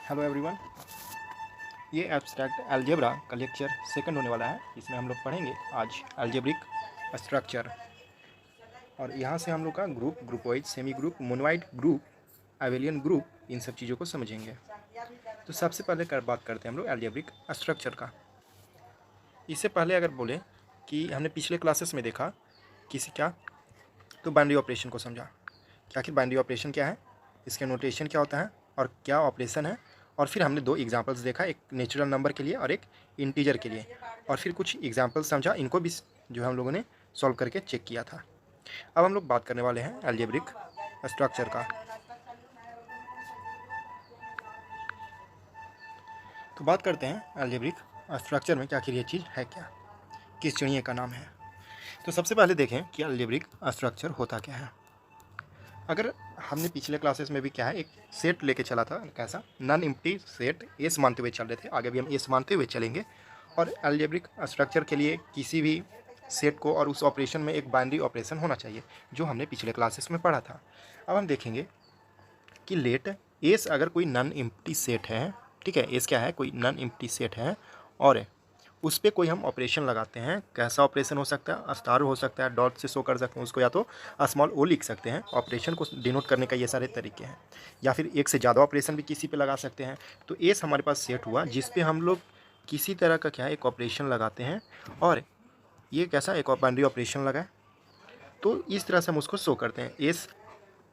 Hello everyone. ये abstract algebra का lecture second होने वाला है। इसमें हम लोग पढ़ेंगे आज अलजेब्रिक स्ट्रक्चर और यहाँ से हम लोग का groupoid, semi group, monoid group, abelian group, इन सब चीज़ों को समझेंगे। तो सबसे पहले बात करते हैं हम लोग अलजेब्रिक स्ट्रक्चर का। इससे पहले अगर बोले कि हमने पिछले क्लासेस में देखा तो बाइनरी ऑपरेशन को समझा कि आखिर बाइनरी ऑपरेशन क्या है, इसके नोटेशन क्या होता है और क्या ऑपरेशन है। और फिर हमने दो एग्जांपल्स देखा, एक नेचुरल नंबर के लिए और एक इंटीजर के लिए, और फिर कुछ एग्जांपल्स समझा, इनको भी जो है हम लोगों ने सॉल्व करके चेक किया था। अब हम लोग बात करने वाले हैं अलजेब्रिक स्ट्रक्चर का। तो बात करते हैं अलजेब्रिक स्ट्रक्चर में कि आखिर ये चीज़ है क्या, किस चिड़िया का नाम है। तो सबसे पहले देखें कि अलजेब्रिक स्ट्रक्चर होता क्या है। अगर हमने पिछले क्लासेस में भी क्या है, एक सेट लेके चला था, कैसा नॉन एम्प्टी सेट, एस मानते हुए चल रहे थे, आगे भी हम एस मानते हुए चलेंगे। और अलजेब्रिक स्ट्रक्चर के लिए किसी भी सेट को और उस ऑपरेशन में एक बाइनरी ऑपरेशन होना चाहिए, जो हमने पिछले क्लासेस में पढ़ा था। अब हम देखेंगे कि लेट एस अगर कोई नॉन एम्प्टी सेट है, ठीक है, एस क्या है, कोई नॉन एम्प्टी सेट है और उस पर कोई हम ऑपरेशन लगाते हैं। कैसा ऑपरेशन हो सकता है, स्टार हो सकता है, डॉट से शो कर सकते हैं उसको, या तो स्मॉल ओ लिख सकते हैं। ऑपरेशन को डिनोट करने का ये सारे तरीके हैं, या फिर एक से ज़्यादा ऑपरेशन भी किसी पे लगा सकते हैं। तो एस हमारे पास सेट हुआ जिस पे हम लोग किसी तरह का क्या है, एक ऑपरेशन लगाते हैं, और ये कैसा एक बाइनरी ऑपरेशन लगा है, तो इस तरह से हम उसको शो करते हैं। एस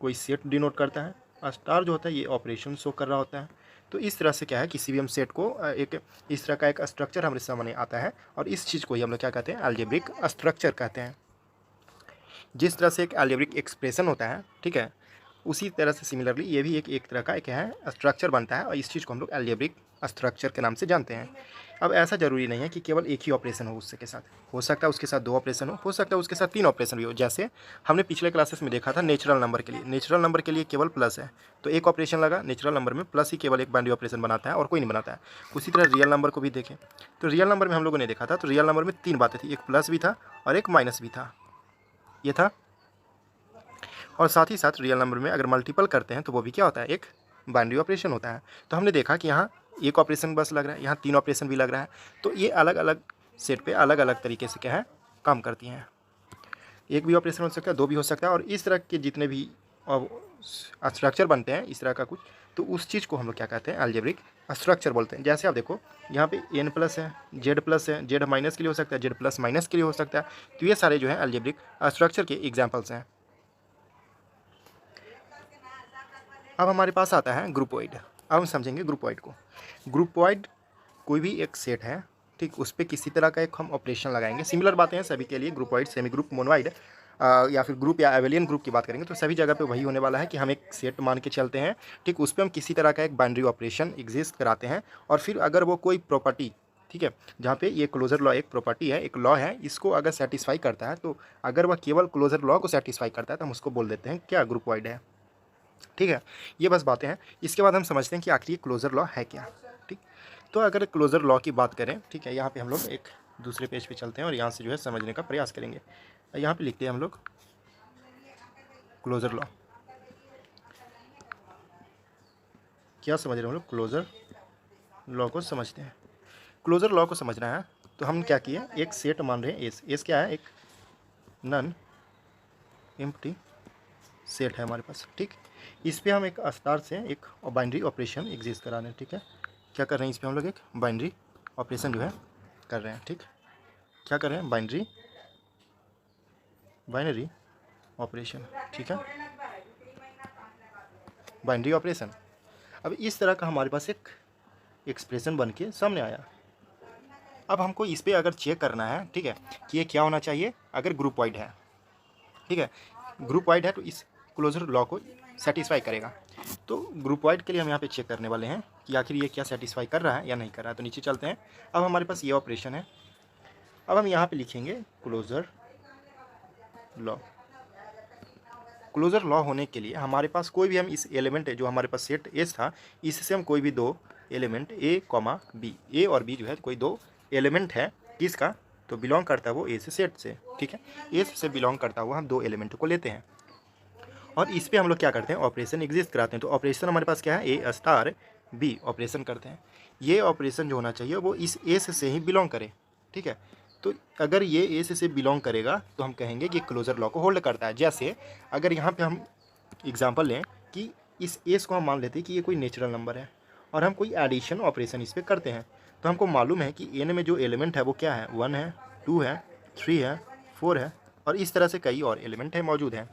कोई सेट डिनोट करता है, स्टार जो होता है ये ऑपरेशन शो कर रहा होता है। तो इस तरह से क्या है, किसी भी हम सेट को एक इस तरह का एक स्ट्रक्चर हमारे सामने आता है, और इस चीज़ को ही हम लोग क्या कहते हैं, अलजेब्रिक स्ट्रक्चर कहते हैं। जिस तरह से एक अलजेब्रिक एक्सप्रेशन होता है, ठीक है, उसी तरह से सिमिलरली ये भी एक तरह का एक है स्ट्रक्चर बनता है, और इस चीज़ को हम लोग अलजेब्रिक स्ट्रक्चर के नाम से जानते हैं। अब ऐसा ज़रूरी नहीं है कि केवल एक ही ऑपरेशन हो उसके साथ, हो सकता है उसके साथ दो ऑपरेशन हो सकता है उसके साथ तीन ऑपरेशन भी हो। जैसे हमने पिछले क्लासेस में देखा था नेचुरल नंबर के लिए, नेचुरल नंबर के लिए केवल प्लस है, तो एक ऑपरेशन लगा नेचुरल नंबर में, प्लस ही केवल एक बाइनरी ऑपरेशन बनाता है और कोई नहीं बनाता है। उसी तरह रियल नंबर को भी देखें, तो रियल नंबर में हम लोगों ने देखा था, तो रियल नंबर में तीन बातें थी, एक प्लस भी था और एक माइनस भी था, ये था। और साथ ही साथ रियल नंबर में अगर मल्टीपल करते हैं तो वो भी क्या होता है, एक बाइनरी ऑपरेशन होता है। तो हमने देखा कि यहाँ एक ऑपरेशन बस लग रहा है, यहाँ तीन ऑपरेशन भी लग रहा है, तो ये अलग अलग सेट पे अलग अलग तरीके से क्या है, काम करती हैं। एक भी ऑपरेशन हो सकता है, दो भी हो सकता है, और इस तरह के जितने भी स्ट्रक्चर बनते हैं इस तरह का कुछ, तो उस चीज़ को हम लोग क्या कहते हैं, अलजेब्रिक स्ट्रक्चर बोलते हैं। जैसे आप देखो यहाँ पे एन प्लस है, जेड प्लस है, जेड माइनस के लिए हो सकता है, जेड प्लस माइनस के लिए हो सकता है। तो ये सारे जो है अलजेब्रिक स्ट्रक्चर के एग्जाम्पल्स हैं। अब हमारे पास आता है ग्रुपॉइड। अब हम समझेंगे ग्रुपॉइड को। ग्रुपॉइड कोई भी एक सेट है, ठीक, उस पर किसी तरह का एक हम ऑपरेशन लगाएंगे। सिमिलर बातें हैं सभी के लिए, ग्रुपॉइड, सेमी ग्रुप, मोनोइड, या फिर ग्रुप या एबेलियन ग्रुप की बात करेंगे तो सभी जगह पे वही होने वाला है कि हम एक सेट मान के चलते हैं, ठीक, उस पर हम किसी तरह का एक बाइनरी ऑपरेशन एग्जिस्ट कराते हैं। और फिर अगर वो कोई प्रॉपर्टी, ठीक है, जहाँ पे ये क्लोजर लॉ एक प्रॉपर्टी है, एक लॉ है, इसको अगर सेटिस्फाई करता है, तो अगर वह केवल क्लोजर लॉ को सेटिस्फाई करता है तो हम उसको बोल देते हैं क्या, ग्रुपॉइड है। ठीक है, ये बस बातें हैं। इसके बाद हम समझते हैं कि आखिर ये क्लोजर लॉ है क्या। ठीक, तो अगर क्लोजर लॉ की बात करें, ठीक है, यहाँ पे हम लोग एक दूसरे पेज पे चलते हैं और यहाँ से जो है समझने का प्रयास करेंगे। यहाँ पे लिखते हैं हम लोग क्लोजर लॉ। क्या समझ रहे हैं हम लोग, क्लोजर लॉ को समझते हैं। क्लोजर लॉ को समझना है तो हम क्या किए, एक सेट मान रहे हैं एस। एस क्या है, एक नन एम्प्टी सेट है हमारे पास, ठीक। इस पे हम एक स्टार से एक बाइनरी ऑपरेशन एग्जिस्ट करा रहे हैं, ठीक है। क्या कर रहे हैं, इस पे हम लोग एक बाइनरी ऑपरेशन जो है कर रहे हैं, ठीक। क्या कर रहे हैं, बाइनरी ऑपरेशन, ठीक है, बाइनरी ऑपरेशन। अब इस तरह का हमारे पास एक एक्सप्रेशन बन के सामने आया। अब हमको इस पर अगर चेक करना है, ठीक है, कि ये क्या होना चाहिए, अगर ग्रुपॉइड है, ठीक है, ग्रुपॉइड है तो इस क्लोजर लॉ को सेटिस्फाई करेगा। तो ग्रुपॉइड के लिए हम यहाँ पे चेक करने वाले हैं कि आखिर ये क्या सेटिस्फाई कर रहा है या नहीं कर रहा है। तो नीचे चलते हैं। अब हमारे पास ये ऑपरेशन है। अब हम यहाँ पे लिखेंगे क्लोजर लॉ। क्लोजर लॉ होने के लिए हमारे पास कोई भी हम इस एलिमेंट है, जो हमारे पास सेट एस था, इससे हम कोई भी दो एलिमेंट ए कॉमा बी, ए और बी जो है कोई दो एलिमेंट है किसका, तो बिलोंग करता है वो ए से सेट से, ठीक है। ए से बिलोंग करता हुआ हम दो एलिमेंट को लेते हैं और इस पर हम लोग क्या करते हैं, ऑपरेशन एग्जिस्ट कराते हैं। तो ऑपरेशन हमारे पास क्या है, ए स्टार बी ऑपरेशन करते हैं, ये ऑपरेशन जो होना चाहिए वो इस एस से ही बिलोंग करे, ठीक है। तो अगर ये एस से बिलोंग करेगा तो हम कहेंगे कि क्लोजर लॉ को होल्ड करता है। जैसे अगर यहाँ पे हम एग्जांपल लें कि इस एस को हम मान लेते हैं कि ये कोई नेचुरल नंबर है और हम कोई एडिशन ऑपरेशन इस पर करते हैं, तो हमको मालूम है कि एन में जो एलिमेंट है वो क्या है, 1 है, 2 है, 3 है, 4 है और इस तरह से कई और एलिमेंट है मौजूद हैं।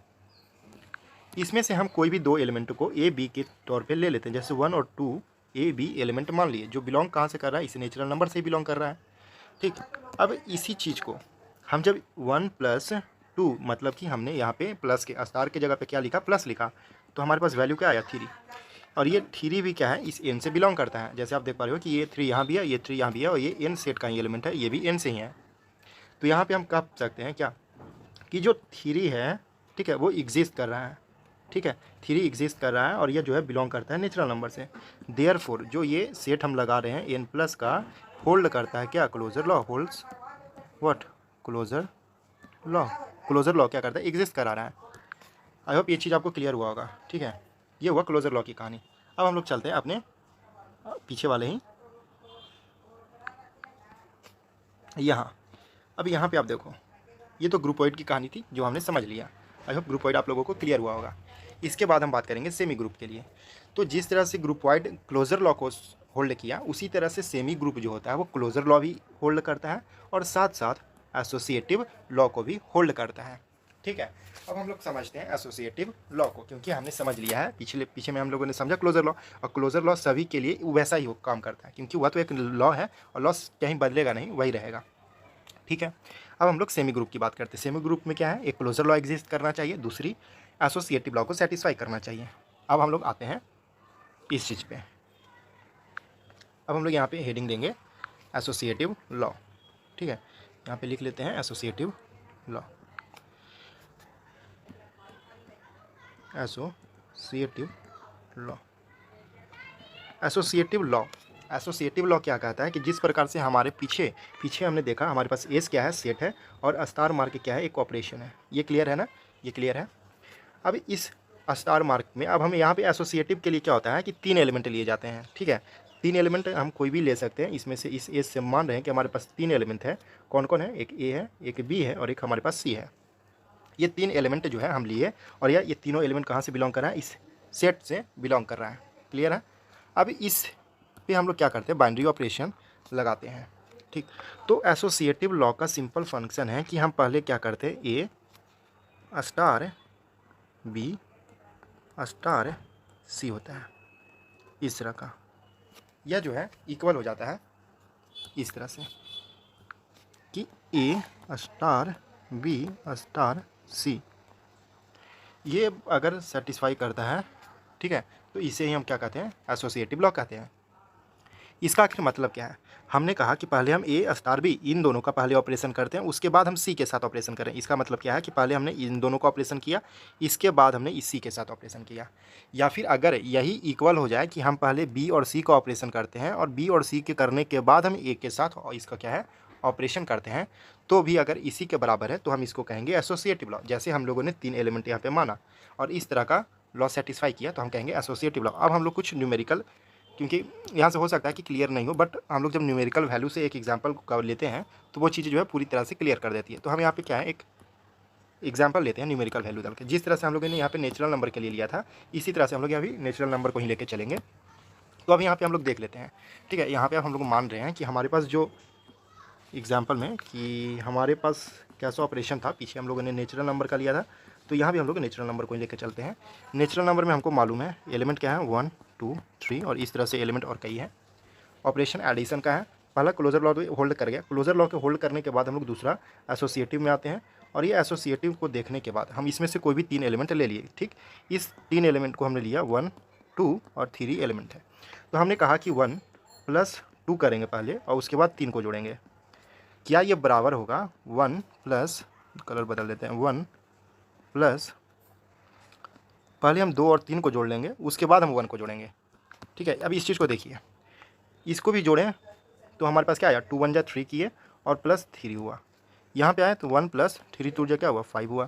इसमें से हम कोई भी दो एलिमेंट को ए बी के तौर पे ले लेते हैं, जैसे 1 और 2 ए बी एलिमेंट मान लिए, जो बिलोंग कहाँ से कर रहा है, इस नेचुरल नंबर से ही बिलोंग कर रहा है, ठीक। अब इसी चीज़ को हम जब 1 + 2 मतलब कि हमने यहाँ पे प्लस के स्टार के जगह पे क्या लिखा, प्लस लिखा, तो हमारे पास वैल्यू क्या आया, 3। और ये 3 भी क्या है, इस एन से बिलोंग करता है। जैसे आप देख पा रहे हो कि ये 3 यहाँ भी है, ये 3 यहाँ भी है और ये एन सेट का ही एलिमेंट है, ये भी एन से ही है। तो यहाँ पे हम कह सकते हैं क्या कि जो 3 है, ठीक है, वो एग्जिस्ट कर रहा है, ठीक है, 3 एग्जिस्ट कर रहा है और ये जो है बिलोंग करता है नेचुरल नंबर से। देयरफॉर जो ये सेट हम लगा रहे हैं एन प्लस का, होल्ड करता है क्या, closure law, holds what, closure law. Closure law क्या करता है, एग्जिस्ट करा रहा है। आई होप ये चीज़ आपको क्लियर हुआ होगा, ठीक है। ये हुआ क्लोजर लॉ की कहानी। अब हम लोग चलते हैं अपने पीछे वाले ही यहाँ। अब यहाँ पे आप देखो, ये तो ग्रुपॉइड की कहानी थी जो हमने समझ लिया। आई होप ग्रुपॉइड आप लोगों को क्लियर हुआ होगा। इसके बाद हम बात करेंगे सेमी ग्रुप के लिए। तो जिस तरह से ग्रुपॉइड क्लोजर लॉ को होल्ड किया, उसी तरह से सेमी ग्रुप जो होता है वो क्लोजर लॉ भी होल्ड करता है और साथ साथ एसोसिएटिव लॉ को भी होल्ड करता है, ठीक है। अब हम लोग समझते हैं एसोसिएटिव लॉ को, क्योंकि हमने समझ लिया है पीछे में हम लोगों ने समझा क्लोजर लॉ, और क्लोजर लॉ सभी के लिए वैसा ही काम करता है, क्योंकि वह तो एक लॉ है और लॉ कहीं बदलेगा नहीं, वही रहेगा, ठीक है। अब हम लोग सेमी ग्रुप की बात करते हैं। सेमी ग्रुप में क्या है, एक क्लोजर लॉ एग्जिस्ट करना चाहिए, दूसरी एसोसिएटिव लॉ को सेटिस्फाई करना चाहिए। अब हम लोग आते हैं इस चीज़ पे। अब हम लोग यहाँ पे हेडिंग देंगे एसोसिएटिव लॉ, ठीक है। यहाँ पे लिख लेते हैं associative law, associative law. Associative law, associative law क्या कहता है कि जिस प्रकार से हमारे पीछे हमने देखा, हमारे पास एस क्या है, सेट है, और स्टार मार्क क्या है, एक ऑपरेशन है। ये क्लियर है ना, ये क्लियर है। अब इस स्टार मार्क में अब हम यहाँ पे एसोसिएटिव के लिए क्या होता है कि 3 एलिमेंट लिए जाते हैं, ठीक है। 3 एलिमेंट हम कोई भी ले सकते हैं, इसमें से इस एस से मान रहे हैं कि हमारे पास 3 एलिमेंट है। कौन कौन है, एक ए है, एक बी है और एक हमारे पास सी है। ये 3 एलिमेंट जो है हम लिए, और ये तीनों एलिमेंट कहाँ से बिलोंग कर रहा है, इस सेट से बिलोंग कर रहा है, क्लियर है। अब इस पे हम लोग क्या करते हैं, बाइनरी ऑपरेशन लगाते हैं, ठीक। तो एसोसिएटिव लॉ का सिंपल फंक्शन है कि हम पहले क्या करते हैं, ए स्टार बी स्टार सी होता है, इस तरह का। यह जो है इक्वल हो जाता है इस तरह से कि ए स्टार बी स्टार सी, ये अगर सेटिस्फाई करता है, ठीक है, तो इसे ही हम क्या कहते हैं, एसोसिएटिव लॉ कहते हैं। इसका आखिर मतलब क्या है, हमने कहा कि पहले हम ए स्टार बी इन दोनों का पहले ऑपरेशन करते हैं, उसके बाद हम सी के साथ ऑपरेशन करें। इसका मतलब क्या है कि पहले हमने इन दोनों का ऑपरेशन किया, इसके बाद हमने इस सी के साथ ऑपरेशन किया। या फिर अगर यही इक्वल हो जाए कि हम पहले बी और सी का ऑपरेशन करते हैं और बी और सी के करने के बाद हम ए के साथ इसका क्या है, ऑपरेशन करते हैं, तो भी अगर इसी के बराबर है तो हम इसको कहेंगे एसोसिएटिव लॉ। जैसे हम लोगों ने 3 एलिमेंट यहाँ पे माना और इस तरह का लॉ सेटिस्फाई किया, तो हम कहेंगे एसोसिएटिव लॉ। अब हम लोग कुछ न्यूमेरिकल, क्योंकि यहाँ से हो सकता है कि क्लियर नहीं हो, बट हम लोग जब न्यूमेरिकल वैल्यू से एक एग्जांपल को लेते हैं तो वो चीज़ जो है पूरी तरह से क्लियर कर देती है। तो हम यहाँ पे क्या है, एक एग्जांपल लेते हैं न्यूमेरिकल वैल्यू डाल के। जिस तरह से हम लोगों ने यहाँ पे नेचुरल नंबर के लिए लिया था, इसी तरह से हम लोग यहाँ भी नेचुरल नंबर को ही लेके चलेंगे। तो अब यहाँ पे हम लोग देख लेते हैं, ठीक है। यहाँ पे हम लोग मान रहे हैं कि हमारे पास जो एग्जाम्पल में कि हमारे पास कैसा ऑपरेशन था, पीछे हम लोगों ने नेचुरल नंबर का लिया था, तो यहाँ भी हम लोग नेचुरल नंबर को ही लेकर चलते हैं। नेचुरल नंबर में हमको मालूम है एलिमेंट क्या है, 1 2 3 और इस तरह से एलिमेंट और कई है। ऑपरेशन एडिशन का है, पहला क्लोजर लॉ तो होल्ड कर गया, क्लोजर लॉ के होल्ड करने के बाद हम लोग दूसरा एसोसिएटिव में आते हैं, और ये एसोसिएटिव को देखने के बाद हम इसमें से कोई भी 3 एलिमेंट ले लिए, ठीक। इस 3 एलिमेंट को हमने लिया, 1 2 और 3 एलिमेंट है। तो हमने कहा कि 1 + 2 करेंगे पहले और उसके बाद 3 को जोड़ेंगे। क्या ये बराबर होगा 1 प्लस, कलर बदल देते हैं, 1 प्लस, पहले हम 2 और 3 को जोड़ लेंगे, उसके बाद हम 1 को जोड़ेंगे, ठीक है। अब इस चीज़ को देखिए, इसको भी जोड़ें तो हमारे पास क्या आया, 2 1 जा 3 किए और प्लस 3 हुआ। यहाँ पे आए तो 1 + 3 2 जा क्या हुआ, 5 हुआ।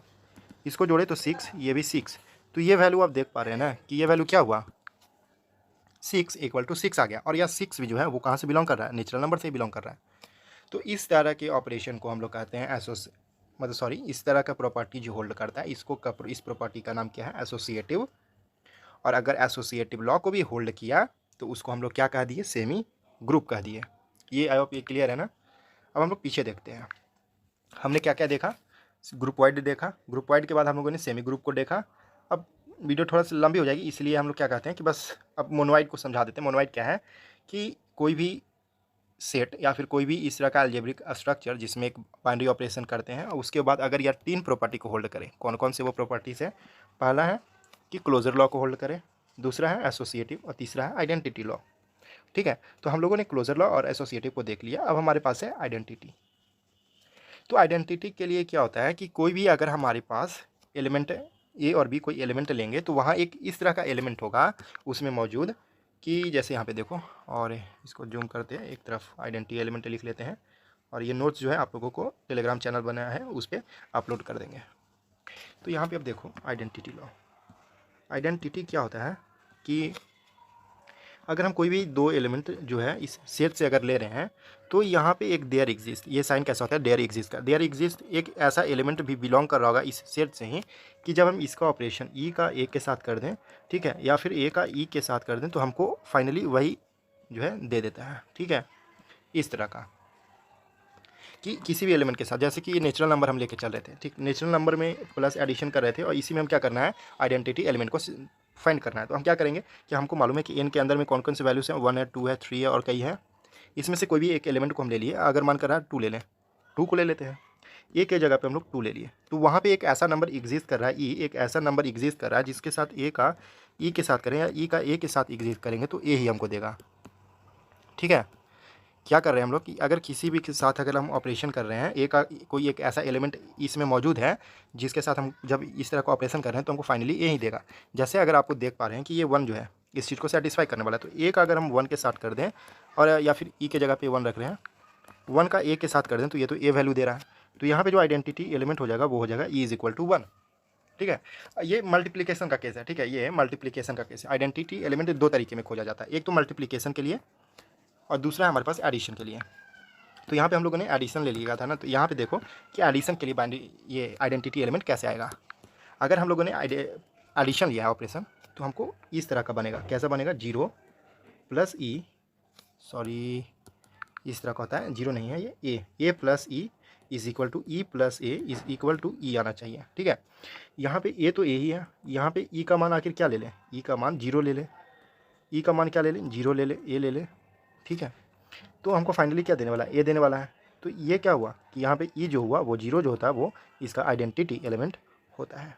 इसको जोड़े तो 6, ये भी 6। तो ये वैल्यू आप देख पा रहे हैं ना कि ये वैल्यू क्या हुआ, 6 इक्वल टू 6 आ गया, और यह 6 भी जो है वो कहाँ से बिलोंग कर रहा है, नेचुरल नंबर से बिलोंग कर रहा है। तो इस तरह के ऑपरेशन को हम लोग कहते हैं इस तरह का प्रॉपर्टी जो होल्ड करता है इसको इस प्रॉपर्टी का नाम क्या है, एसोसिएटिव। और अगर एसोसिएटिव लॉ को भी होल्ड किया तो उसको हम लोग क्या कह दिए, सेमी ग्रुप कह दिए। ये आई होप ये क्लियर है ना। अब हम लोग पीछे देखते हैं, हमने क्या क्या देखा, ग्रुप वाइड देखा, ग्रुप वाइड के बाद हम लोगों ने सेमी ग्रुप को देखा। अब वीडियो थोड़ा सा लंबी हो जाएगी, इसलिए हम लोग क्या कहते हैं कि बस अब मोनोवाइड को समझा देते हैं। मोनोवाइड क्या है कि कोई भी सेट या फिर कोई भी इस तरह का अलजेब्रिक स्ट्रक्चर जिसमें एक बाइनरी ऑपरेशन करते हैं, और उसके बाद अगर यार 3 प्रॉपर्टी को होल्ड करें, कौन कौन से वो प्रॉपर्टीज है, पहला है कि क्लोजर लॉ को होल्ड करें, दूसरा है एसोसिएटिव, और तीसरा है आइडेंटिटी लॉ। ठीक है, तो हम लोगों ने क्लोजर लॉ और एसोसिएटिव को देख लिया। अब हमारे पास है आइडेंटिटी। तो आइडेंटिटी के लिए क्या होता है कि कोई भी अगर हमारे पास एलिमेंट ए और बी कोई एलिमेंट लेंगे तो वहाँ एक इस तरह का एलिमेंट होगा उसमें मौजूद, कि जैसे यहाँ पे देखो, और इसको जूम करते हैं, एक तरफ आइडेंटिटी एलिमेंट लिख लेते हैं, और ये नोट्स जो है आप लोगों को टेलीग्राम चैनल बनाया है उस पर अपलोड कर देंगे। तो यहाँ पे अब देखो आइडेंटिटी लॉ। आइडेंटिटी क्या होता है कि अगर हम कोई भी 2 एलिमेंट जो है इस सेट से अगर ले रहे हैं तो यहाँ पे एक देयर एग्जिस्ट, ये साइन कैसा होता है, देयर एग्जिस्ट का। देयर एग्जिस्ट एक ऐसा एलिमेंट भी बिलोंग कर रहा होगा इस सेट से ही कि जब हम इसका ऑपरेशन ई का ए के साथ कर दें, ठीक है, या फिर ए का ई के साथ कर दें तो हमको फाइनली वही जो है दे देता है। ठीक है, इस तरह का कि किसी भी एलिमेंट के साथ, जैसे कि ये नेचुरल नंबर हम लेके चल रहे थे, ठीक, नेचुरल नंबर में प्लस एडिशन कर रहे थे, और इसी में हम क्या करना है, आइडेंटिटी एलिमेंट को फाइंड करना है। तो हम क्या करेंगे कि हमको मालूम है कि एन के अंदर में कौन कौन से वैल्यूज हैं, 1 है, 2 है, 3 है और कई है। इसमें से कोई भी एक एलिमेंट को हम ले लिए, अगर मान कर रहा है 2 ले लें, 2 को ले लेते हैं, ए के जगह पे हम लोग 2 ले लिए, तो वहाँ पे एक ऐसा नंबर एग्जिस्ट कर रहा है, ई एक ऐसा नंबर एग्जिस्ट कर रहा है जिसके साथ ए का ई के साथ करें या ई का ए के साथ एग्जिस्ट करेंगे तो ए ही हमको देगा। ठीक है, क्या कर रहे हैं हम लोग कि अगर किसी भी के साथ अगर हम ऑपरेशन कर रहे हैं, ए का कोई एक ऐसा एलिमेंट इसमें मौजूद है जिसके साथ हम जब इस तरह का ऑपरेशन कर रहे हैं तो हमको फाइनली ए ही देगा। जैसे अगर आपको देख पा रहे हैं कि ये 1 जो है इस चीज़ को सेटिस्फाई करने वाला है, तो ए का अगर हम 1 के साथ कर दें और या फिर ई के जगह पे 1 रख रहे हैं, 1 का ए के साथ कर दें तो ये तो ए वैल्यू दे रहा है, तो यहाँ पर जो आइडेंटिटी एलिमेंट हो जाएगा वो हो जाएगा ई इज इक्वल टू 1। ठीक है, ये मल्टीप्लिकेशन का केस है। ठीक है, ये मल्टीप्लिकेशन का केस है। आइडेंटिटी एलिमेंट 2 तरीके में खोजा जाता है, एक तो मल्टीप्लिकेशन के लिए और दूसरा है हमारे पास एडिशन के लिए। तो यहाँ पे हम लोगों ने एडिशन ले लिया था ना, तो यहाँ पे देखो कि एडिशन के लिए बाइनरी ये आइडेंटिटी एलिमेंट कैसे आएगा। अगर हम लोगों ने एडिशन लिया है ऑपरेशन तो हमको इस तरह का बनेगा, कैसा बनेगा, 0 प्लस ई, सॉरी इस तरह का होता है, 0 नहीं है ये, A plus E is equal to E plus A is equal to E आना चाहिए। ठीक है, यहाँ पे ए तो ए ही है, यहाँ पे ई का मान आखिर क्या ले लें, ई का मान 0 ले ले, ई का मान क्या ले लें, 0 ले ले, ए ले ले। ठीक है, तो हमको फाइनली क्या देने वाला है, ए देने वाला है। तो ये क्या हुआ कि यहाँ पे ई जो हुआ वो 0 जो होता है वो इसका आइडेंटिटी एलिमेंट होता है।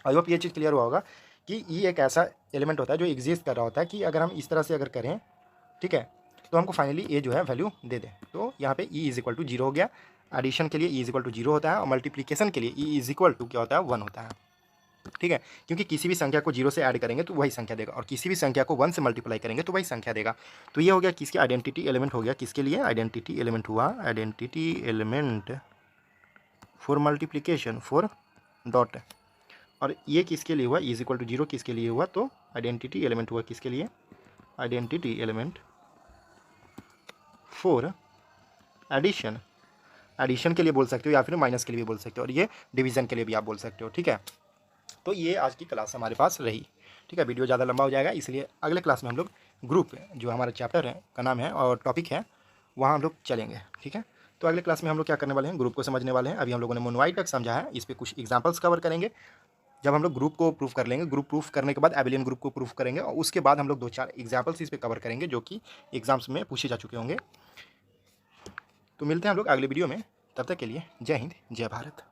आई होप ये चीज़ क्लियर हुआ होगा कि ई एक ऐसा एलिमेंट होता है जो एग्जिस्ट कर रहा होता है कि अगर हम इस तरह से अगर करें, ठीक है, तो हमको फाइनली ए जो है वैल्यू दे दे। तो यहाँ पे ई इज इक्वल टू 0 हो गया। एडिशन के लिए ई इज इक्वल टू 0 होता है और मल्टीप्लिकेशन के लिए ई इज इक्वल टू क्या होता है, 1 होता है। ठीक है, क्योंकि किसी भी संख्या को 0 से ऐड करेंगे तो वही संख्या देगा, और किसी भी संख्या को 1 से मल्टीप्लाई करेंगे तो वही संख्या देगा। तो ये हो गया किसकी आइडेंटिटी एलिमेंट हो गया, किसके लिए आइडेंटिटी एलिमेंट हुआ, identity element for multiplication for dot. और ये किसके लिए हुआ, इज इक्वल टू 0 किसके लिए हुआ, तो आइडेंटिटी एलिमेंट हुआ किसके लिए, identity element for addition. Addition के लिए बोल सकते हो या फिर माइनस के लिए भी बोल सकते हो, और ये डिवीजन के लिए भी आप बोल सकते हो। ठीक है, तो ये आज की क्लास हमारे पास रही। ठीक है, वीडियो ज़्यादा लंबा हो जाएगा, इसलिए अगले क्लास में हम लोग ग्रुप जो हमारा चैप्टर है का नाम है और टॉपिक है वहाँ हम लोग चलेंगे। ठीक है, तो अगले क्लास में हम लोग क्या करने वाले हैं, ग्रुप को समझने वाले हैं। अभी हम लोगों ने मोनोवाइड तक समझा है, इस पर कुछ एग्जाम्पल्स कवर करेंगे। जब हम लोग ग्रुप को प्रूफ कर लेंगे, ग्रुप प्रूफ करने के बाद एबिलियन ग्रुप को प्रूफ करेंगे, और उसके बाद हम लोग 2-4 एग्जाम्पल्स इस पर कवर करेंगे जो कि एग्जाम्स में पूछे जा चुके होंगे। तो मिलते हैं हम लोग अगले वीडियो में, तब तक के लिए जय हिंद जय भारत।